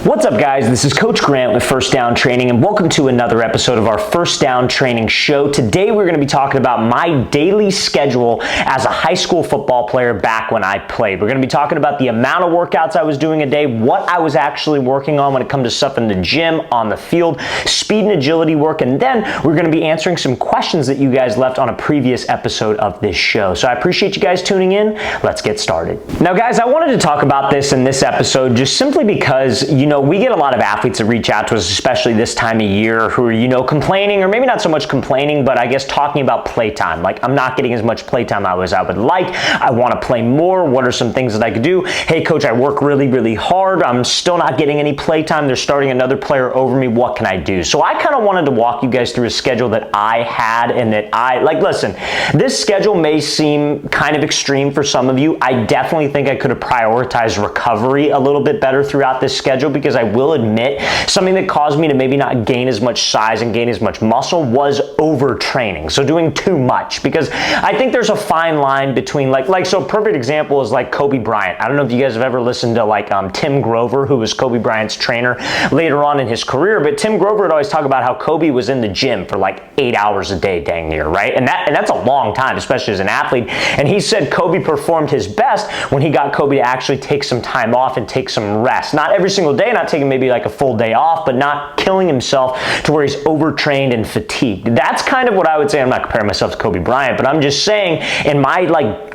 What's up, guys? This is Coach Grant with First Down Training, and welcome to another episode of our First Down Training show. Today, we're going to be talking about my daily schedule as a high school football player back when I played. We're going to be talking about the amount of workouts I was doing a day, what I was actually working on when it comes to stuff in the gym, on the field, speed and agility work, and then we're going to be answering some questions that you guys left on a previous episode of this show. So I appreciate you guys tuning in. Let's get started. Now, guys, I wanted to talk about this in this episode just simply because, we get a lot of athletes that reach out to us, especially this time of year, who are, complaining, or maybe not so much complaining, but I guess talking about playtime. Like, I'm not getting as much playtime as I would like. I want to play more. What are some things that I could do? Hey, coach, I work really, really hard. I'm still not getting any playtime. They're starting another player over me. What can I do? So I kind of wanted to walk you guys through a schedule that I had and that listen, this schedule may seem kind of extreme for some of you. I definitely think I could have prioritized recovery a little bit better throughout this schedule, because I will admit something that caused me to maybe not gain as much size and gain as much muscle was overtraining. So doing too much, because I think there's a fine line between so a perfect example is like Kobe Bryant. I don't know if you guys have ever listened to Tim Grover, who was Kobe Bryant's trainer later on in his career, but Tim Grover would always talk about how Kobe was in the gym for 8 hours a day, dang near, right? And that's a long time, especially as an athlete. And he said Kobe performed his best when he got Kobe to actually take some time off and take some rest. Not every single day, not taking maybe a full day off, but not killing himself to where he's overtrained and fatigued. That's kind of what I would say. I'm not comparing myself to Kobe Bryant, but I'm just saying in my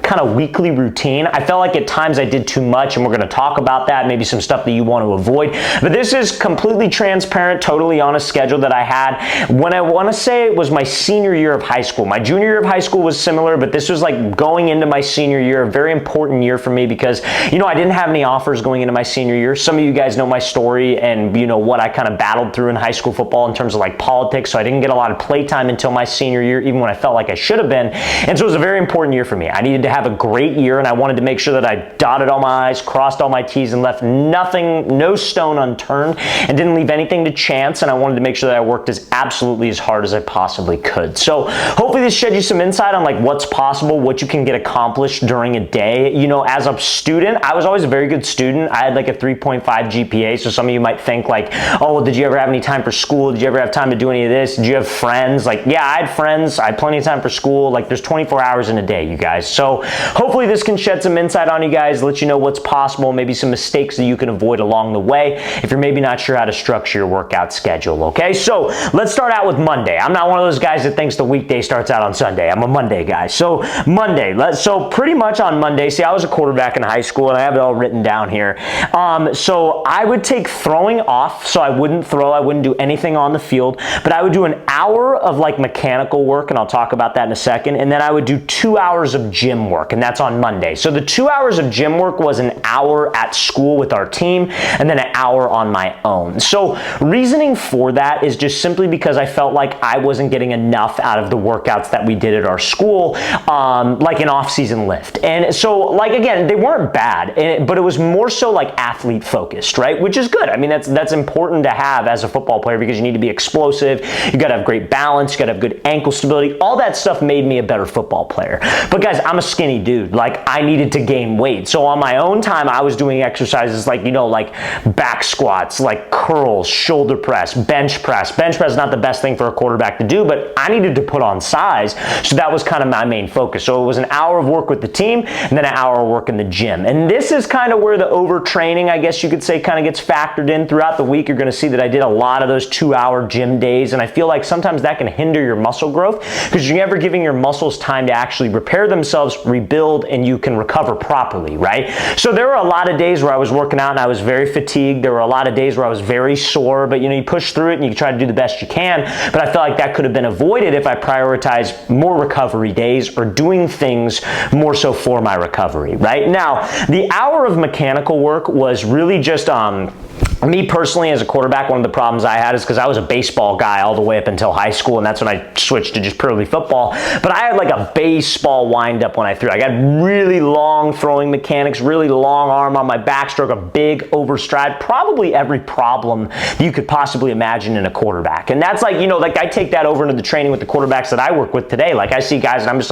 kind of weekly routine, I felt like at times I did too much, and we're going to talk about that, maybe some stuff that you want to avoid. But this is completely transparent, totally on a schedule that I had when I want to say it was my senior year of high school. My junior year of high school was similar, but this was going into my senior year, a very important year for me because, I didn't have any offers going into my senior year. Some of you guys know my story and what I kind of battled through in high school football in terms of politics, so I didn't get a lot of playtime until my senior year, even when I felt like I should have been. And so it was a very important year for me. I needed to have a great year, and I wanted to make sure that I dotted all my I's, crossed all my T's, and left no stone unturned, and didn't leave anything to chance. And I wanted to make sure that I worked as hard as I possibly could. So hopefully this shed you some insight on what's possible, what you can get accomplished during a day. As a student, I was always a very good student. I had a 3.5 GPA. So some of you might think oh, well, did you ever have any time for school? Did you ever have time to do any of this? Did you have friends? Yeah, I had friends. I had plenty of time for school. There's 24 hours in a day, you guys. So hopefully this can shed some insight on you guys, let you know what's possible, maybe some mistakes that you can avoid along the way if you're maybe not sure how to structure your workout schedule, okay? So let's start out with Monday. I'm not one of those guys that thinks the weekday starts out on Sunday. I'm a Monday guy. So Monday, so pretty much on Monday, see, I was a quarterback in high school, and I have it all written down here. So I would take throwing off, so I wouldn't throw, I wouldn't do anything on the field, but I would do an hour of mechanical work, and I'll talk about that in a second, and then I would do 2 hours of gym work, and that's on Monday. So the 2 hours of gym work was an hour at school with our team, and then an hour on my own. So reasoning for that is just simply because I felt like I wasn't getting enough out of the workouts that we did at our school, like an off-season lift. And so, again, they weren't bad, but it was more so athlete focused, right? Which is good. I mean, that's important to have as a football player, because you need to be explosive. You got to have great balance. You got to have good ankle stability. All that stuff made me a better football player. But guys, I'm a skinny dude. I needed to gain weight. So on my own time, I was doing exercises back squats, curls, shoulder press, bench press. Bench press is not the best thing for a quarterback to do, but I needed to put on size. So that was kind of my main focus. So it was an hour of work with the team and then an hour of work in the gym. And this is kind of where the overtraining, I guess you could say, kind of gets factored in throughout the week. You're going to see that I did a lot of those 2-hour gym days. And I feel like sometimes that can hinder your muscle growth, because you're never giving your muscles time to actually repair themselves, rebuild, and you can recover properly, right? So there were a lot of days where I was working out and I was very fatigued. There were a lot of days where I was very sore, but you push through it and you try to do the best you can. But I felt like that could have been avoided if I prioritized more recovery days or doing things more so for my recovery, right? Now, the hour of mechanical work was really just me personally, as a quarterback, one of the problems I had is because I was a baseball guy all the way up until high school, and that's when I switched to just purely football. But I had a baseball windup when I threw. I got really long throwing mechanics, really long arm on my backstroke, a big overstride, probably every problem you could possibly imagine in a quarterback. And that's I take that over into the training with the quarterbacks that I work with today. I see guys and I'm just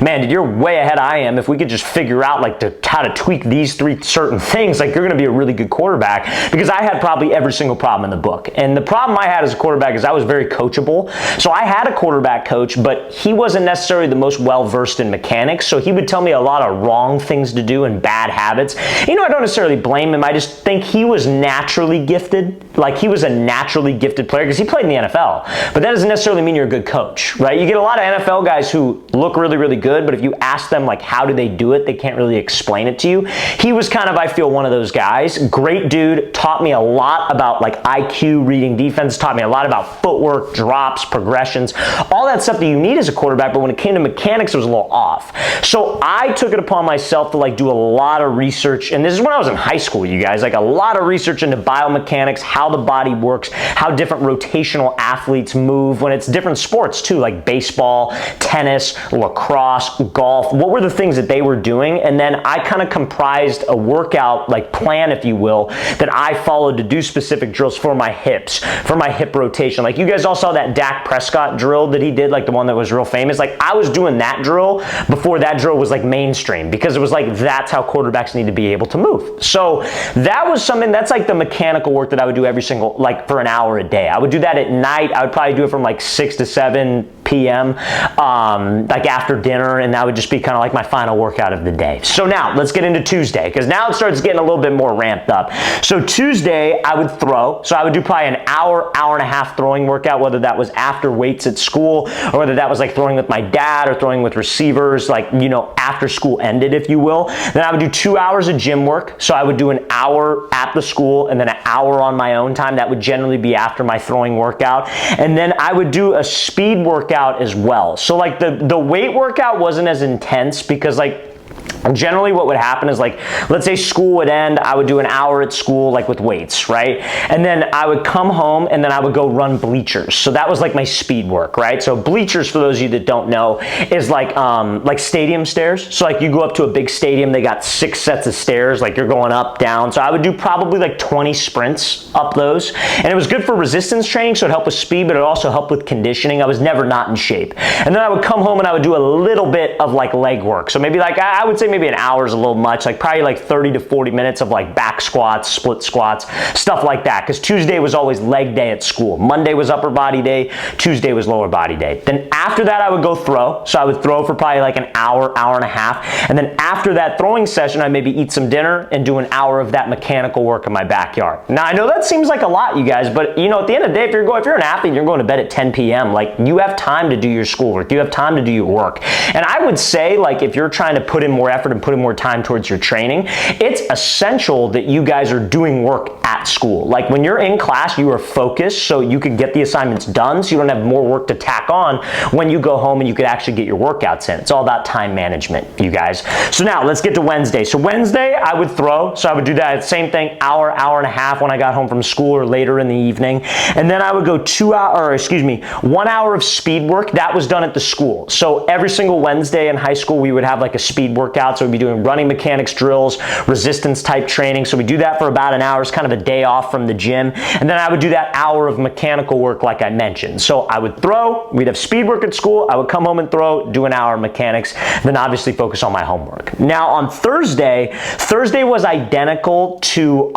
man, dude, you're way ahead I am. If we could just figure out how to tweak these 3 certain things, you're going to be a really good quarterback, because because I had probably every single problem in the book. And the problem I had as a quarterback is I was very coachable. So I had a quarterback coach, but he wasn't necessarily the most well-versed in mechanics. So he would tell me a lot of wrong things to do and bad habits. You know, I don't necessarily blame him. I just think he was naturally gifted. Like, he was a naturally gifted player because he played in the NFL. But that doesn't necessarily mean you're a good coach, right? You get a lot of NFL guys who look really, really good, but if you ask them, like, how do they do it, they can't really explain it to you. He was kind of, I feel, one of those guys. Great dude, taught me a lot about, like, IQ, reading defense, taught me a lot about footwork, drops, progressions, all that stuff that you need as a quarterback, but when it came to mechanics, it was a little off. So I took it upon myself to, like, do a lot of research, and this is when I was in high school, you guys, like, a lot of research into biomechanics, how the body works, how different rotational athletes move when it's different sports too, like baseball, tennis, lacrosse, golf. What were the things that they were doing? And then I kind of comprised a workout, like, plan, if you will, that I followed to do specific drills for my hips, for my hip rotation. Like, you guys all saw that Dak Prescott drill that he did, like the one that was real famous. Like, I was doing that drill before that drill was, like, mainstream, because it was like, that's how quarterbacks need to be able to move. So that was something, that's like the mechanical work that I would do every single, like, for an hour a day. I would do that at night. I would probably do it from like 6 to 7 p.m., like after dinner, and that would just be kind of like my final workout of the day. So now let's get into Tuesday, because now it starts getting a little bit more ramped up. So Tuesday I would throw, so I would do probably an hour and a half throwing workout, whether that was after weights at school or whether that was like throwing with my dad or throwing with receivers, like, you know, after school ended, if you will. Then I would do 2 hours of gym work. So I would do an hour at the school and then an hour on my own time. That would generally be after my throwing workout. And then I would do a speed workout as well. So like the weight workout wasn't as intense because, like, generally what would happen is, like, let's say school would end, I would do an hour at school, like with weights, right? And then I would come home and then I would go run bleachers. So that was like my speed work, right? So bleachers, for those of you that don't know, is like stadium stairs. So like you go up to a big stadium, they got 6 sets of stairs, like you're going up, down. So I would do probably like 20 sprints up those. And it was good for resistance training, so it helped with speed, but it also helped with conditioning. I was never not in shape. And then I would come home and I would do a little bit of like leg work. So maybe like, I would say maybe an hour is a little much, like probably like 30 to 40 minutes of like back squats, split squats, stuff like that. Because Tuesday was always leg day at school. Monday was upper body day. Tuesday was lower body day. Then after that, I would go throw. So I would throw for probably like an hour, hour and a half. And then after that throwing session, I'd maybe eat some dinner and do an hour of that mechanical work in my backyard. Now, I know that seems like a lot, you guys, but you know, at the end of the day, if you're an athlete, you're going to bed at 10 p.m., like you have time to do your schoolwork. You have time to do your work. And I would say, like, if you're trying to put in more effort and put in more time towards your training, it's essential that you guys are doing work at school. Like when you're in class, you are focused so you can get the assignments done so you don't have more work to tack on when you go home and you could actually get your workouts in. It's all about time management, you guys. So now let's get to Wednesday. So Wednesday, I would throw. So I would do that same thing, hour, hour and a half when I got home from school or later in the evening. And then I would go 1 hour of speed work. That was done at the school. So every single Wednesday in high school, we would have like a speed workout. So we'd be doing running mechanics drills, resistance type training. So we do that for about an hour. It's kind of a day off from the gym. And then I would do that hour of mechanical work like I mentioned. So I would throw, we'd have speed work at school. I would come home and throw, do an hour of mechanics, then obviously focus on my homework. Now on Thursday was identical to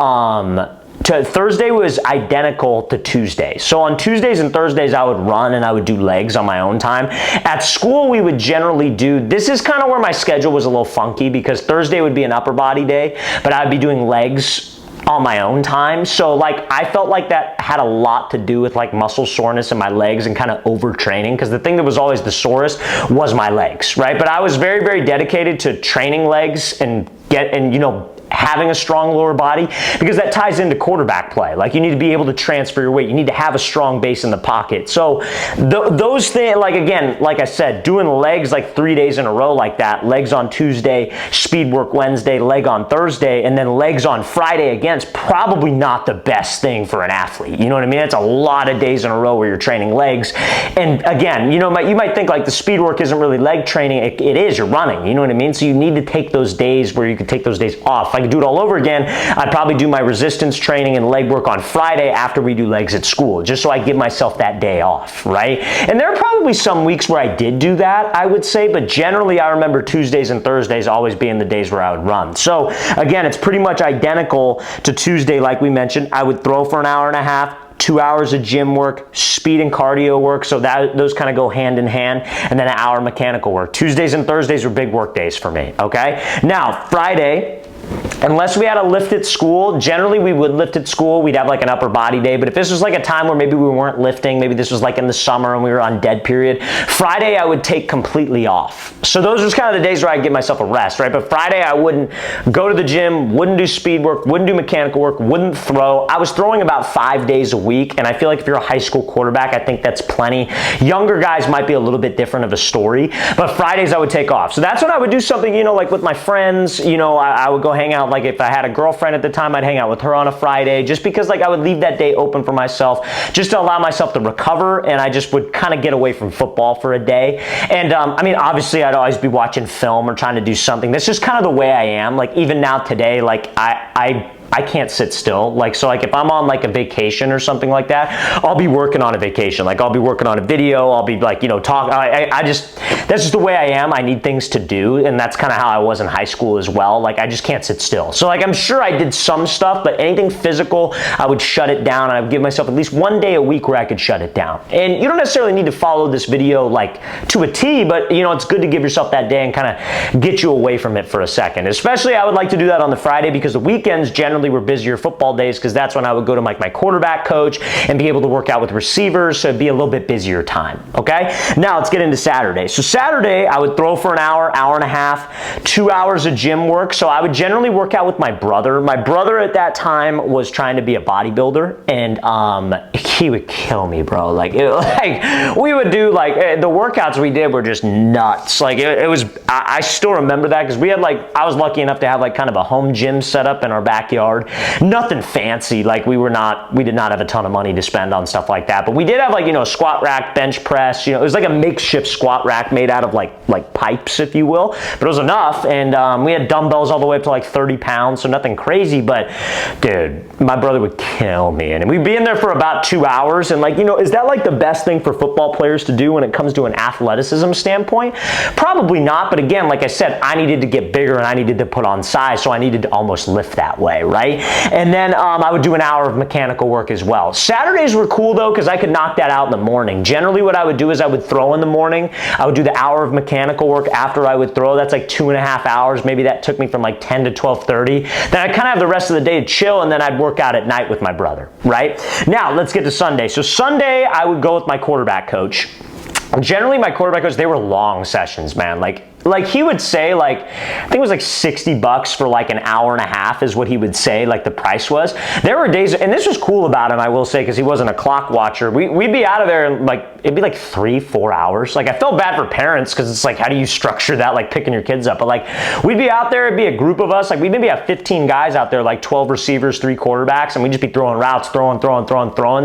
Thursday was identical to Tuesday. So on Tuesdays and Thursdays, I would run and I would do legs on my own time. At school, we would generally do, this is kind of where my schedule was a little funky because Thursday would be an upper body day, but I'd be doing legs on my own time. So like, I felt like that had a lot to do with like muscle soreness in my legs and kind of overtraining, because the thing that was always the sorest was my legs, right? But I was very, very dedicated to training legs and you know, having a strong lower body, because that ties into quarterback play. Like you need to be able to transfer your weight. You need to have a strong base in the pocket. So those things, like again, like I said, doing legs like 3 days in a row like that, legs on Tuesday, speed work Wednesday, leg on Thursday, and then legs on Friday again, is probably not the best thing for an athlete. You know what I mean? It's a lot of days in a row where you're training legs. And again, you know, you might think like the speed work isn't really leg training. It is, you're running, you know what I mean? So you need to take those days where you can take those days off. I could do it all over again, I'd probably do my resistance training and leg work on Friday after we do legs at school, just so I give myself that day off, right? And there are probably some weeks where I did do that, I would say, but generally I remember Tuesdays and Thursdays always being the days where I would run. So again, it's pretty much identical to Tuesday, like we mentioned. I would throw for an hour and a half, 2 hours of gym work, speed and cardio work, so that those kind of go hand in hand, and then an hour mechanical work. Tuesdays and Thursdays were big work days for me, okay? Now, Friday, unless we had a lift at school, generally we would lift at school, we'd have like an upper body day, but if this was like a time where maybe we weren't lifting, maybe this was like in the summer and we were on dead period, Friday I would take completely off. So those are kind of the days where I'd give myself a rest, right? But Friday I wouldn't go to the gym, wouldn't do speed work, wouldn't do mechanical work, wouldn't throw. I was throwing about 5 days a week, and I feel like if you're a high school quarterback, I think that's plenty. Younger guys might be a little bit different of a story, but Fridays I would take off. So that's when I would do something, you know, like with my friends, you know, I would go hang out. Like if I had a girlfriend at the time, I'd hang out with her on a Friday, just because like I would leave that day open for myself, just to allow myself to recover, and I just would kind of get away from football for a day. And I mean, obviously I'd always be watching film or trying to do something. That's just kind of the way I am. Like even now today, like I can't sit still. Like, so like if I'm on like a vacation or something like that, I'll be working on a vacation. Like I'll be working on a video, I'll be like, you know, I just, that's just the way I am. I need things to do. And that's kind of how I was in high school as well. Like I just can't sit still. So like, I'm sure I did some stuff, but anything physical, I would shut it down. I would give myself at least one day a week where I could shut it down. And you don't necessarily need to follow this video like to a T, but you know, it's good to give yourself that day and kind of get you away from it for a second. Especially I would like to do that on the Friday, because the weekends generally were busier football days, because that's when I would go to like my quarterback coach and be able to work out with receivers, so it'd be a little bit busier time, okay? Now let's get into Saturday. So Saturday, I would throw for an hour, hour and a half, 2 hours of gym work. So I would generally work out with my brother. My brother at that time was trying to be a bodybuilder, and he would kill me, bro. Like we would do like, the workouts we did were just nuts. Like it was, I still remember that, because we had like, I was lucky enough to have like kind of a home gym set up in our backyard. Nothing fancy, like we did not have a ton of money to spend on stuff like that, but we did have like, you know, squat rack, bench press, you know, it was like a makeshift squat rack made out of like pipes, if you will, but it was enough. And we had dumbbells all the way up to like 30 pounds, so nothing crazy, but dude, my brother would kill me. And we'd be in there for about 2 hours, and like, you know, is that like the best thing for football players to do when it comes to an athleticism standpoint? Probably not, but again, like I said, I needed to get bigger and I needed to put on size, so I needed to almost lift that way, right? And then I would do an hour of mechanical work as well. Saturdays were cool though, because I could knock that out in the morning. Generally what I would do is I would throw in the morning. I would do the hour of mechanical work after I would throw. That's like 2.5 hours. Maybe that took me from like 10 to 12:30. Then I kind of have the rest of the day to chill, and then I'd work out at night with my brother, right? Now let's get to Sunday. So Sunday I would go with my quarterback coach. Generally my quarterback coach, they were long sessions, man. Like he would say, like, I think it was like $60 for like an hour and a half is what he would say, like the price was. There were days, and this was cool about him, I will say, because he wasn't a clock watcher. We'd be out of there and like, it'd be like 3-4 hours. Like I felt bad for parents, because it's like, how do you structure that, like picking your kids up? But like, we'd be out there, it'd be a group of us, like we'd maybe have 15 guys out there, like 12 receivers, 3 quarterbacks, and we'd just be throwing routes, throwing.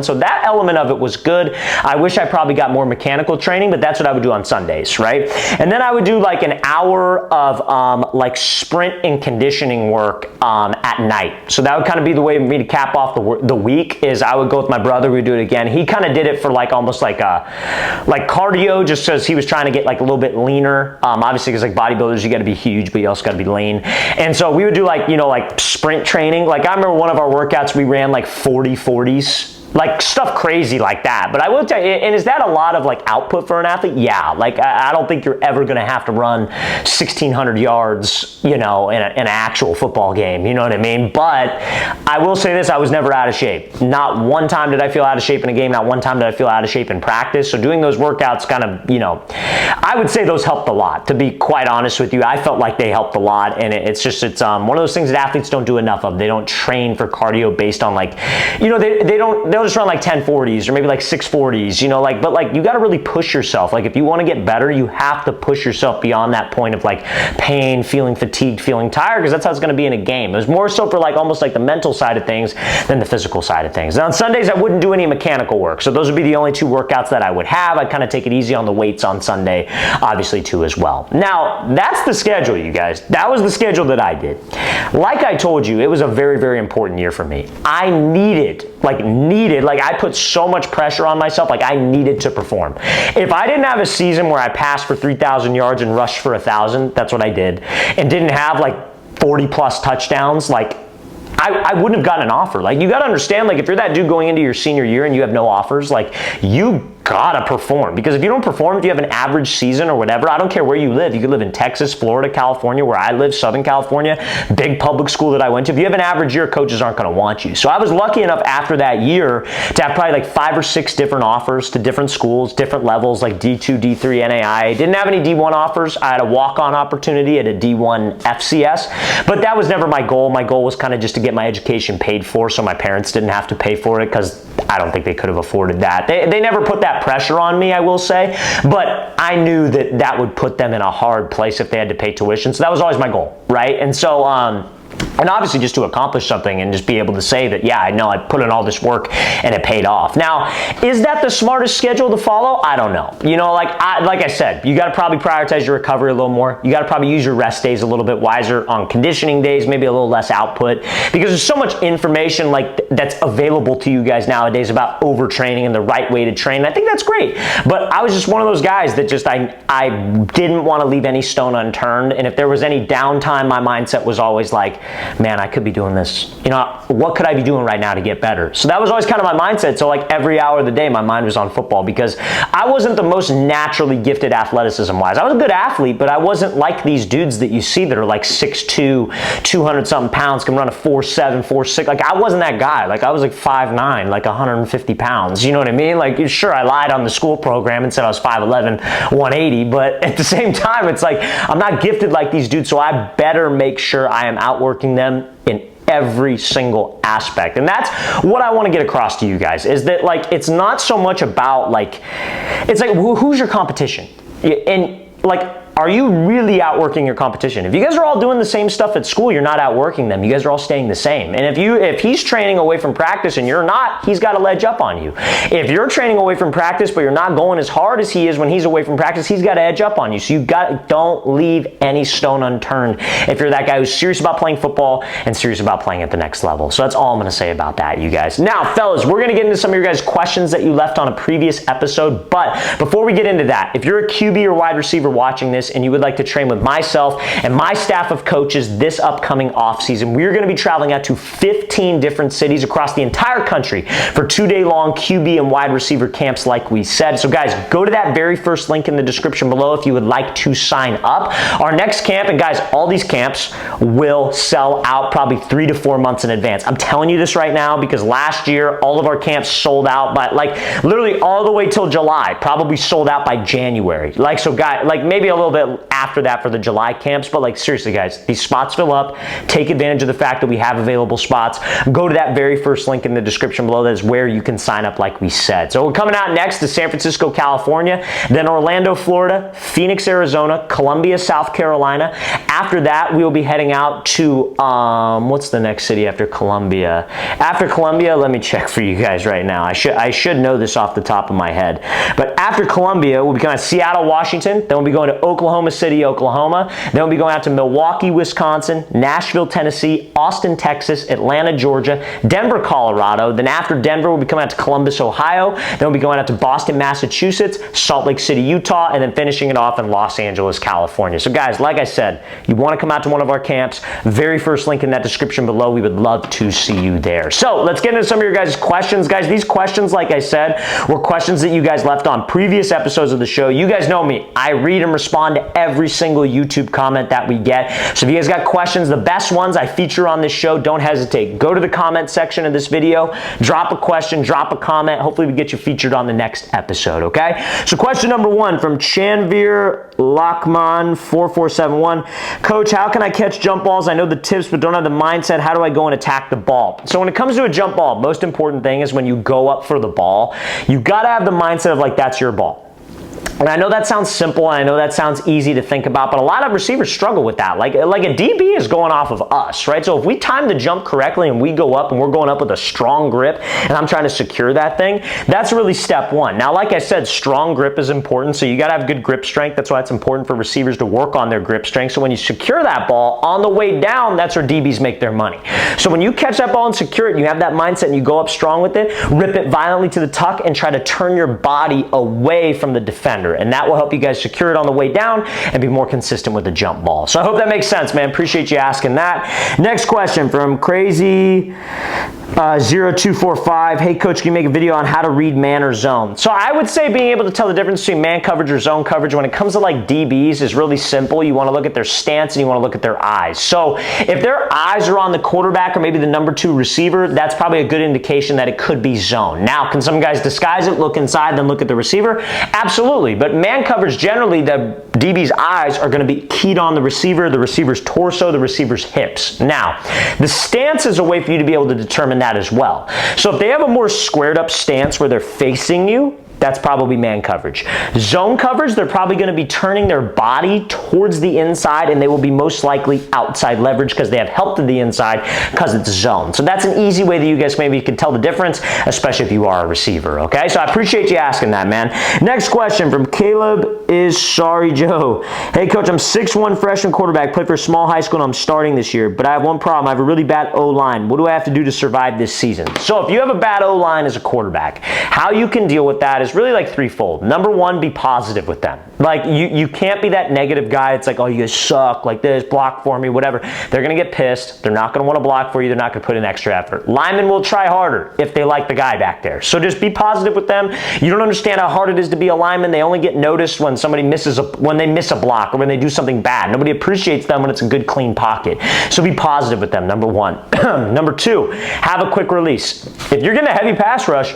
So that element of it was good. I wish I probably got more mechanical training, but that's what I would do on Sundays, right? And then I would do like an hour of like sprint and conditioning work at night. So that would kind of be the way for me to cap off the week. Is I would go with my brother, we'd do it again. He kind of did it for like almost like cardio, just because he was trying to get like a little bit leaner. Obviously, because like bodybuilders, you got to be huge, but you also got to be lean. And so we would do like, you know, like sprint training. Like I remember one of our workouts, we ran like 40-40s. Like stuff crazy like that. But I will tell you, and is that a lot of like output for an athlete? Yeah, like I don't think you're ever gonna have to run 1,600 yards, you know, in an actual football game, you know what I mean? But I will say this, I was never out of shape. Not one time did I feel out of shape in a game, not one time did I feel out of shape in practice. So doing those workouts kind of, you know, I would say those helped a lot, to be quite honest with you. I felt like they helped a lot, and it's one of those things that athletes don't do enough of. They don't train for cardio based on like, you know, they'll I'll just run like 1040s or maybe like 640s, you know, like, but like you got to really push yourself. Like if you want to get better, you have to push yourself beyond that point of like pain, feeling fatigued, feeling tired, because that's how it's going to be in a game. It was more so for like almost like the mental side of things than the physical side of things. Now on Sundays, I wouldn't do any mechanical work. So those would be the only 2 workouts that I would have. I'd kind of take it easy on the weights on Sunday, obviously too as well. Now that's the schedule, you guys. That was the schedule that I did. Like I told you, it was a very, very important year for me. I needed, I put so much pressure on myself, like I needed to perform. If I didn't have a season where I passed for 3,000 yards and rushed for 1,000, that's what I did, and didn't have like 40 plus touchdowns, like I wouldn't have gotten an offer. Like you got to understand, like if you're that dude going into your senior year and you have no offers, like you gotta perform, because if you don't perform, if you have an average season or whatever, I don't care where you live. You could live in Texas, Florida, California, where I live, Southern California, big public school that I went to. If you have an average year, coaches aren't going to want you. So I was lucky enough after that year to have probably like 5 or 6 different offers to different schools, different levels, like D2, D3, NAI. Didn't have any D1 offers. I had a walk-on opportunity at a D1 FCS, but that was never my goal. My goal was kind of just to get my education paid for so my parents didn't have to pay for it, because I don't think they could have afforded that. They never put that pressure on me, I will say, but I knew that that would put them in a hard place if they had to pay tuition. So that was always my goal, right? And so, and obviously just to accomplish something and just be able to say that, yeah, I know I put in all this work and it paid off. Now, is that the smartest schedule to follow? I don't know. You know, like I said, you got to probably prioritize your recovery a little more. You got to probably use your rest days a little bit wiser on conditioning days, maybe a little less output, because there's so much information like that's available to you guys nowadays about overtraining and the right way to train. I think that's great. But I was just one of those guys that just, I didn't want to leave any stone unturned. And if there was any downtime, my mindset was always like, man, I could be doing this. You know, what could I be doing right now to get better? So that was always kind of my mindset. So like every hour of the day, my mind was on football, because I wasn't the most naturally gifted athleticism wise. I was a good athlete, but I wasn't like these dudes that you see that are like 6'2", 200 something pounds, can run a 4'7", 4'6". Like I wasn't that guy. Like I was like 5'9", like 150 pounds. You know what I mean? Like sure, I lied on the school program and said I was 5'11", 180, but at the same time, it's like I'm not gifted like these dudes, so I better make sure I am outworking them in every single aspect. And that's what I want to get across to you guys, is that like it's not so much about like, it's like who's your competition? And like, are you really outworking your competition? If you guys are all doing the same stuff at school, you're not outworking them. You guys are all staying the same. And if he's training away from practice and you're not, he's got a ledge up on you. If you're training away from practice but you're not going as hard as he is when he's away from practice, he's got an edge up on you. So don't leave any stone unturned if you're that guy who's serious about playing football and serious about playing at the next level. So that's all I'm going to say about that, you guys. Now, fellas, we're going to get into some of your guys' questions that you left on a previous episode. But before we get into that, if you're a QB or wide receiver watching this and you would like to train with myself and my staff of coaches this upcoming off season, we're going to be traveling out to 15 different cities across the entire country for 2-day-long QB and wide receiver camps like we said. So guys, go to that very first link in the description below if you would like to sign up. Our next camp, and guys, all these camps will sell out probably 3 to 4 months in advance. I'm telling you this right now because last year all of our camps sold out, but like literally all the way till July, probably sold out by January. Like, so guys, like maybe a little bit after that for the July camps, but like seriously guys, these spots fill up. Take advantage of the fact that we have available spots. Go to that very first link in the description below. That is where you can sign up like we said. So we're coming out next to San Francisco, California, then Orlando, Florida, Phoenix, Arizona, Columbia, South Carolina. After that, we will be heading out to, what's the next city after Columbia? After Columbia, let me check for you guys right now. I should know this off the top of my head. But after Columbia, we'll be going to Seattle, Washington. Then we'll be going to Oklahoma City, Oklahoma. Then we'll be going out to Milwaukee, Wisconsin, Nashville, Tennessee, Austin, Texas, Atlanta, Georgia, Denver, Colorado. Then after Denver, we'll be coming out to Columbus, Ohio. Then we'll be going out to Boston, Massachusetts, Salt Lake City, Utah, and then finishing it off in Los Angeles, California. So guys, like I said, you want to come out to one of our camps, very first link in that description below. We would love to see you there. So let's get into some of your guys' questions. Guys, these questions, like I said, were questions that you guys left on previous episodes of the show. You guys know me. I read and respond respond to every single YouTube comment that we get. So if you guys got questions, the best ones I feature on this show, don't hesitate. Go to the comment section of this video, drop a question, drop a comment. Hopefully we get you featured on the next episode, okay? So question number 1 from Chanvir Lakman 4471. Coach, how can I catch jump balls? I know the tips, but don't have the mindset. How do I go and attack the ball? So when it comes to a jump ball, most important thing is when you go up for the ball, you gotta have the mindset of like, that's your ball. And I know that sounds simple, and I know that sounds easy to think about, but a lot of receivers struggle with that. Like a DB is going off of us, right? So if we time the jump correctly and we go up and we're going up with a strong grip and I'm trying to secure that thing, that's really step 1. Now, like I said, strong grip is important, so you gotta have good grip strength. That's why it's important for receivers to work on their grip strength. So when you secure that ball on the way down, that's where DBs make their money. So when you catch that ball and secure it, and you have that mindset and you go up strong with it, rip it violently to the tuck and try to turn your body away from the defender. And that will help you guys secure it on the way down and be more consistent with the jump ball. So I hope that makes sense, man. Appreciate you asking that. Next question from Crazy 0245. Hey, Coach, can you make a video on how to read man or zone? So I would say being able to tell the difference between man coverage or zone coverage when it comes to like DBs is really simple. You want to look at their stance and you want to look at their eyes. So if their eyes are on the quarterback or maybe the number 2 receiver, that's probably a good indication that it could be zone. Now, can some guys disguise it, look inside, then look at the receiver? Absolutely. But man coverage, generally, the DB's eyes are going to be keyed on the receiver's torso, the receiver's hips. Now, the stance is a way for you to be able to determine that as well. So if they have a more squared up stance where they're facing you, that's probably man coverage. Zone coverage, they're probably going to be turning their body towards the inside, and they will be most likely outside leverage because they have help to the inside because it's zone. So that's an easy way that you guys maybe can tell the difference, especially if you are a receiver, okay? So I appreciate you asking that, man. Next question from Caleb is Sorry Joe. Hey, Coach, I'm 6'1" freshman quarterback, played for a small high school, and I'm starting this year, but I have one problem. I have a really bad O-line. What do I have to do to survive this season? So if you have a bad O-line as a quarterback, how you can deal with that is really like threefold. Number 1, be positive with them. Like you can't be that negative guy. It's like, oh, you guys suck, like this, block for me, whatever. They're going to get pissed. They're not going to want to block for you. They're not going to put in extra effort. Linemen will try harder if they like the guy back there. So just be positive with them. You don't understand how hard it is to be a lineman. They only get noticed when somebody when they miss a block or when they do something bad. Nobody appreciates them when it's a good, clean pocket. So be positive with them, number 1. Number 2, have a quick release. If you're getting a heavy pass rush,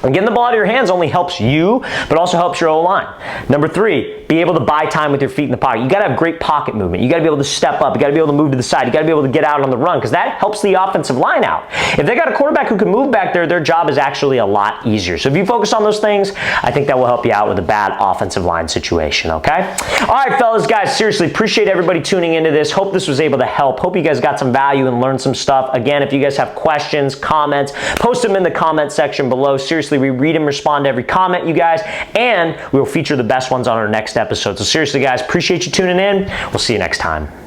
and getting the ball out of your hands only helps you, but also helps your O-line. Number 3, be able to buy time with your feet in the pocket. You got to have great pocket movement. You got to be able to step up. You got to be able to move to the side. You got to be able to get out on the run because that helps the offensive line out. If they got a quarterback who can move back there, their job is actually a lot easier. So if you focus on those things, I think that will help you out with a bad offensive line situation, okay? All right, fellas, guys, seriously, appreciate everybody tuning into this. Hope this was able to help. Hope you guys got some value and learned some stuff. Again, if you guys have questions, comments, post them in the comment section below. Seriously, we read and respond to every comment, you guys, and we'll feature the best ones on our next episode. So seriously, guys, appreciate you tuning in. We'll see you next time.